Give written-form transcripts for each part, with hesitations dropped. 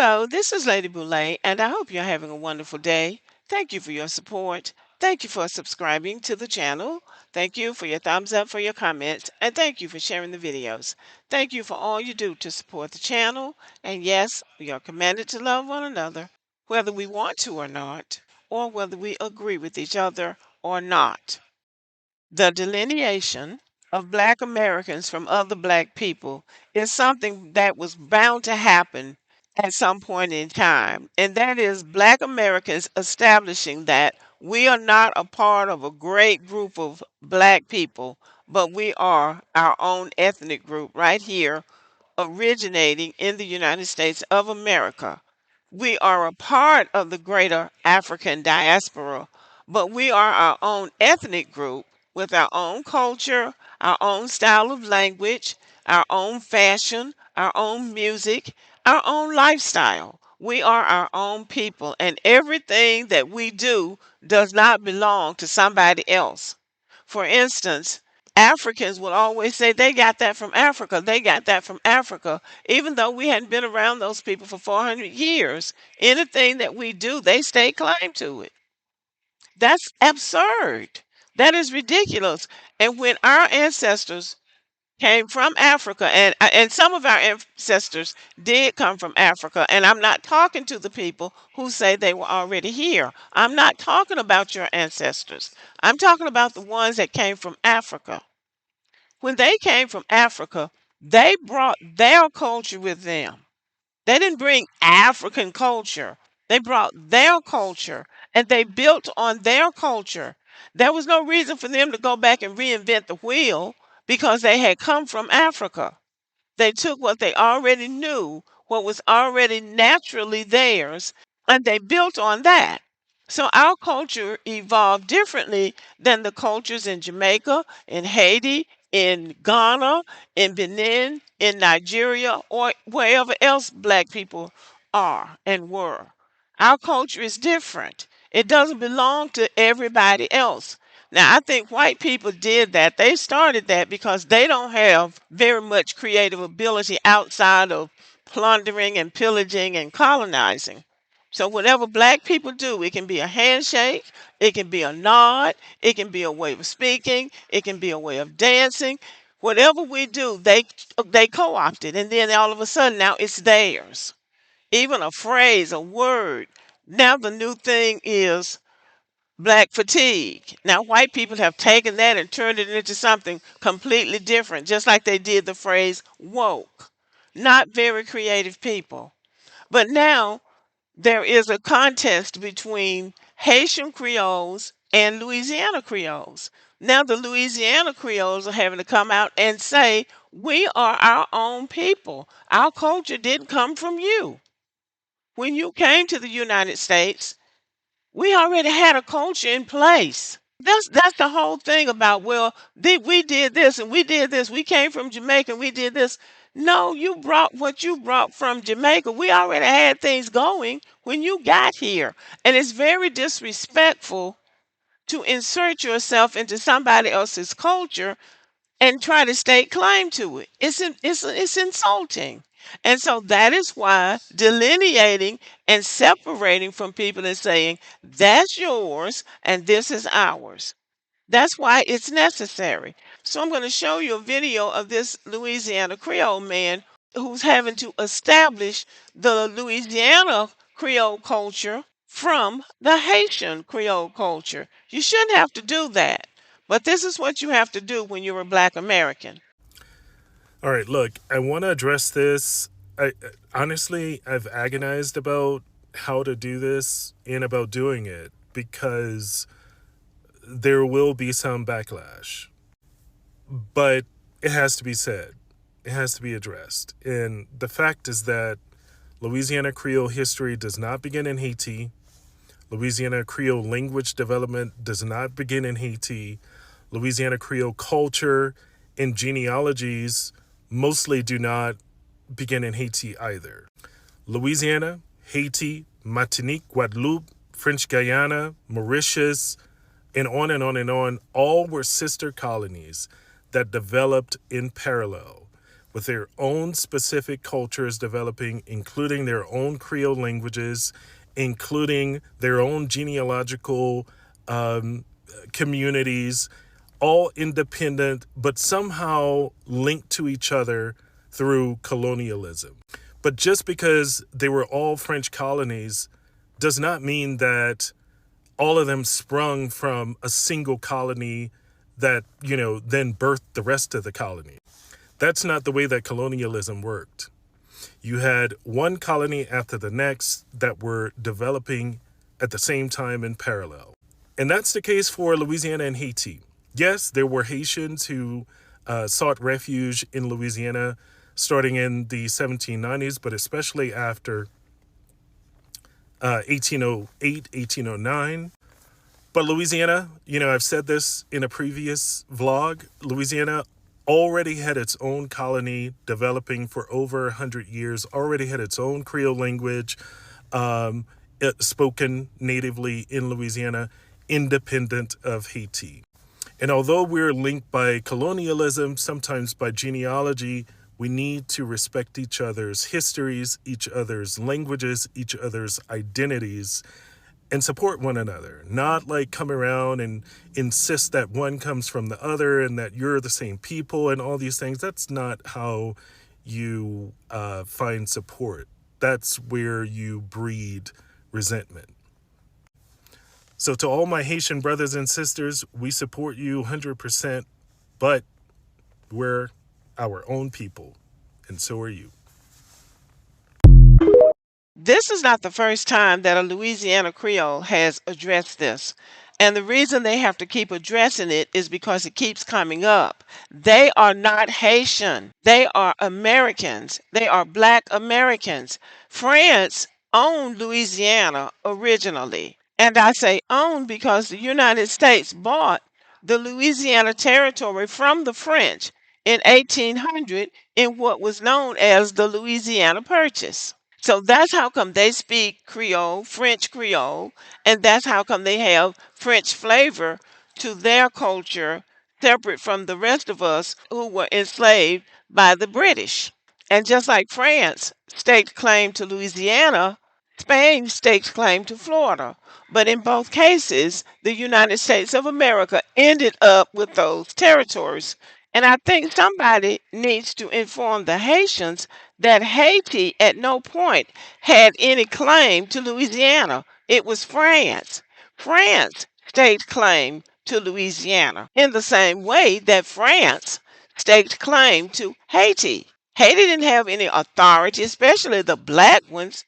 Hello, this is Lady Boulay, and I hope you're having a wonderful day. Thank you for your support. Thank you for subscribing to the channel. Thank you for your thumbs up, for your comments, and thank you for sharing the videos. Thank you for all you do to support the channel. And yes, we are commanded to love one another, whether we want to or not, or whether we agree with each other or not. The delineation of Black Americans from other Black people is something that was bound to happen at some point in time, and that is Black Americans establishing that we are not a part of a great group of Black people, but we are our own ethnic group right here originating in the United States of America. We are a part of the greater African diaspora, but we are our own ethnic group with our own culture, our own style of language, our own fashion, our own music, our own lifestyle. We are our own people, and everything that we do does not belong to somebody else. For instance, Africans will always say they got that from Africa. They got that from Africa. Even though we hadn't been around those people for 400 years, anything that we do, they stay claim to it. That's absurd. That is ridiculous. And when our ancestors came from Africa, and some of our ancestors did come from Africa, and I'm not talking to the people who say they were already here. I'm not talking about your ancestors. I'm talking about the ones that came from Africa. When they came from Africa, they brought their culture with them. They didn't bring African culture. They brought their culture and they built on their culture. There was no reason for them to go back and reinvent the wheel because they had come from Africa. They took what they already knew, what was already naturally theirs, and they built on that. So our culture evolved differently than the cultures in Jamaica, in Haiti, in Ghana, in Benin, in Nigeria, or wherever else Black people are and were. Our culture is different. It doesn't belong to everybody else. Now, I think white people did that. They started that because they don't have very much creative ability outside of plundering and pillaging and colonizing. So, whatever Black people do, it can be a handshake, it can be a nod, it can be a way of speaking, it can be a way of dancing. Whatever we do, they co-opt it, and then all of a sudden now it's theirs. Even a phrase, a word. Now the new thing is Black fatigue. Now, white people have taken that and turned it into something completely different, just like they did the phrase woke. Not very creative people. But now there is a contest between Haitian Creoles and Louisiana Creoles. Now, the Louisiana Creoles are having to come out and say, we are our own people. Our culture didn't come from you. When you came to the United States, we already had a culture in place. That's the whole thing about, well, we did this and we did this. We came from Jamaica and we did this. No, you brought what you brought from Jamaica. We already had things going when you got here. And it's very disrespectful to insert yourself into somebody else's culture and try to stake claim to it. It's insulting. And so that is why delineating and separating from people and saying, that's yours and this is ours. That's why it's necessary. So I'm going to show you a video of this Louisiana Creole man who's having to establish the Louisiana Creole culture from the Haitian Creole culture. You shouldn't have to do that. But this is what you have to do when you're a Black American. All right, look, I want to address this. I honestly, I've agonized about how to do this and about doing it because there will be some backlash. But it has to be said. It has to be addressed. And the fact is that Louisiana Creole history does not begin in Haiti. Louisiana Creole language development does not begin in Haiti. Louisiana Creole culture and genealogies mostly do not begin in Haiti either. Louisiana, Haiti, Martinique, Guadeloupe, French Guiana, Mauritius, and on all were sister colonies that developed in parallel. with their own specific cultures developing, including their own Creole languages, including their own genealogical um, communities, all independent, but somehow linked to each other through colonialism. But just because they were all French colonies does not mean that all of them sprung from a single colony that, then birthed the rest of the colony. That's not the way that colonialism worked. You had one colony after the next that were developing at the same time in parallel. And that's the case for Louisiana and Haiti. Yes, there were Haitians who sought refuge in Louisiana starting in the 1790s, but especially after 1808, 1809. But Louisiana, I've said this in a previous vlog, Louisiana already had its own colony developing for over 100 years, already had its own Creole language spoken natively in Louisiana, independent of Haiti. And although we're linked by colonialism, sometimes by genealogy, we need to respect each other's histories, each other's languages, each other's identities, and support one another. Not like come around and insist that one comes from the other and that you're the same people and all these things. That's not how you find support. That's where you breed resentment. So, to all my Haitian brothers and sisters, we support you 100%, but we're our own people, and so are you. This is not the first time that a Louisiana Creole has addressed this. And the reason they have to keep addressing it is because it keeps coming up. They are not Haitian. They are Americans. They are Black Americans. France owned Louisiana originally. And I say owned because the United States bought the Louisiana Territory from the French in 1800 in what was known as the Louisiana Purchase. So that's how come they speak Creole, French Creole, and that's how come they have French flavor to their culture, separate from the rest of us who were enslaved by the British. And just like France staked claim to Louisiana, Spain staked claim to Florida. But in both cases, the United States of America ended up with those territories. And I think somebody needs to inform the Haitians that Haiti at no point had any claim to Louisiana. It was France. France staked claim to Louisiana in the same way that France staked claim to Haiti. Haiti didn't have any authority, especially the black ones,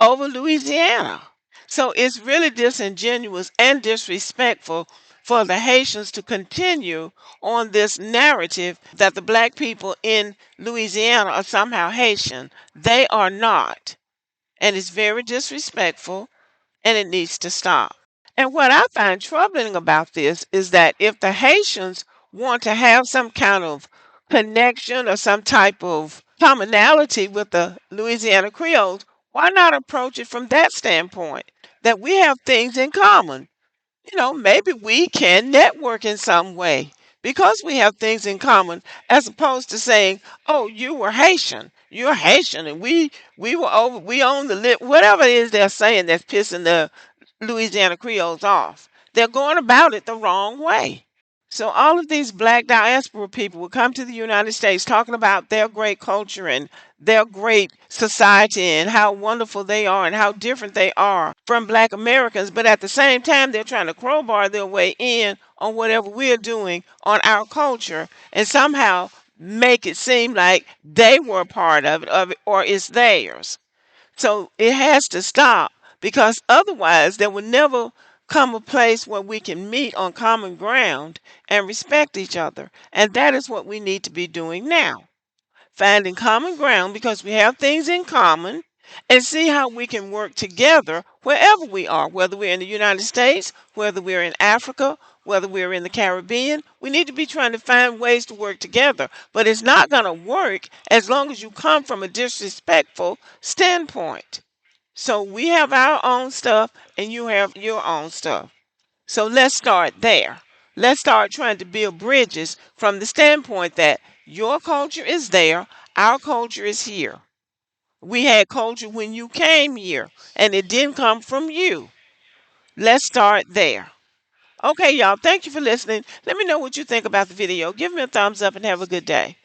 over Louisiana. So it's really disingenuous and disrespectful for the Haitians to continue on this narrative that the black people in Louisiana are somehow Haitian. They are not. And it's very disrespectful and it needs to stop. And what I find troubling about this is that if the Haitians want to have some kind of connection or some type of commonality with the Louisiana Creoles, why not approach it from that standpoint? That we have things in common. Maybe we can network in some way because we have things in common, as opposed to saying, "Oh, you were Haitian, you're Haitian, and we were over, we own the lit," whatever it is they're saying that's pissing the Louisiana Creoles off. They're going about it the wrong way. So all of these black diaspora people will come to the United States talking about their great culture and their great society and how wonderful they are and how different they are from black Americans, but at the same time they're trying to crowbar their way in on whatever we're doing on our culture and somehow make it seem like they were a part of it or it's theirs. So it has to stop because otherwise there will never come a place where we can meet on common ground and respect each other. And that is what we need to be doing now. Finding common ground because we have things in common and see how we can work together wherever we are, whether we're in the United States, whether we're in Africa, whether we're in the Caribbean. We need to be trying to find ways to work together. But it's not going to work as long as you come from a disrespectful standpoint. So we have our own stuff and you have your own stuff. So let's start there. Let's start trying to build bridges from the standpoint that your culture is there, Our culture is here. We had culture when you came here, and it didn't come from you. Let's start there. Okay, y'all. Thank you for listening. Let me know what you think about the video. Give me a thumbs up and have a good day.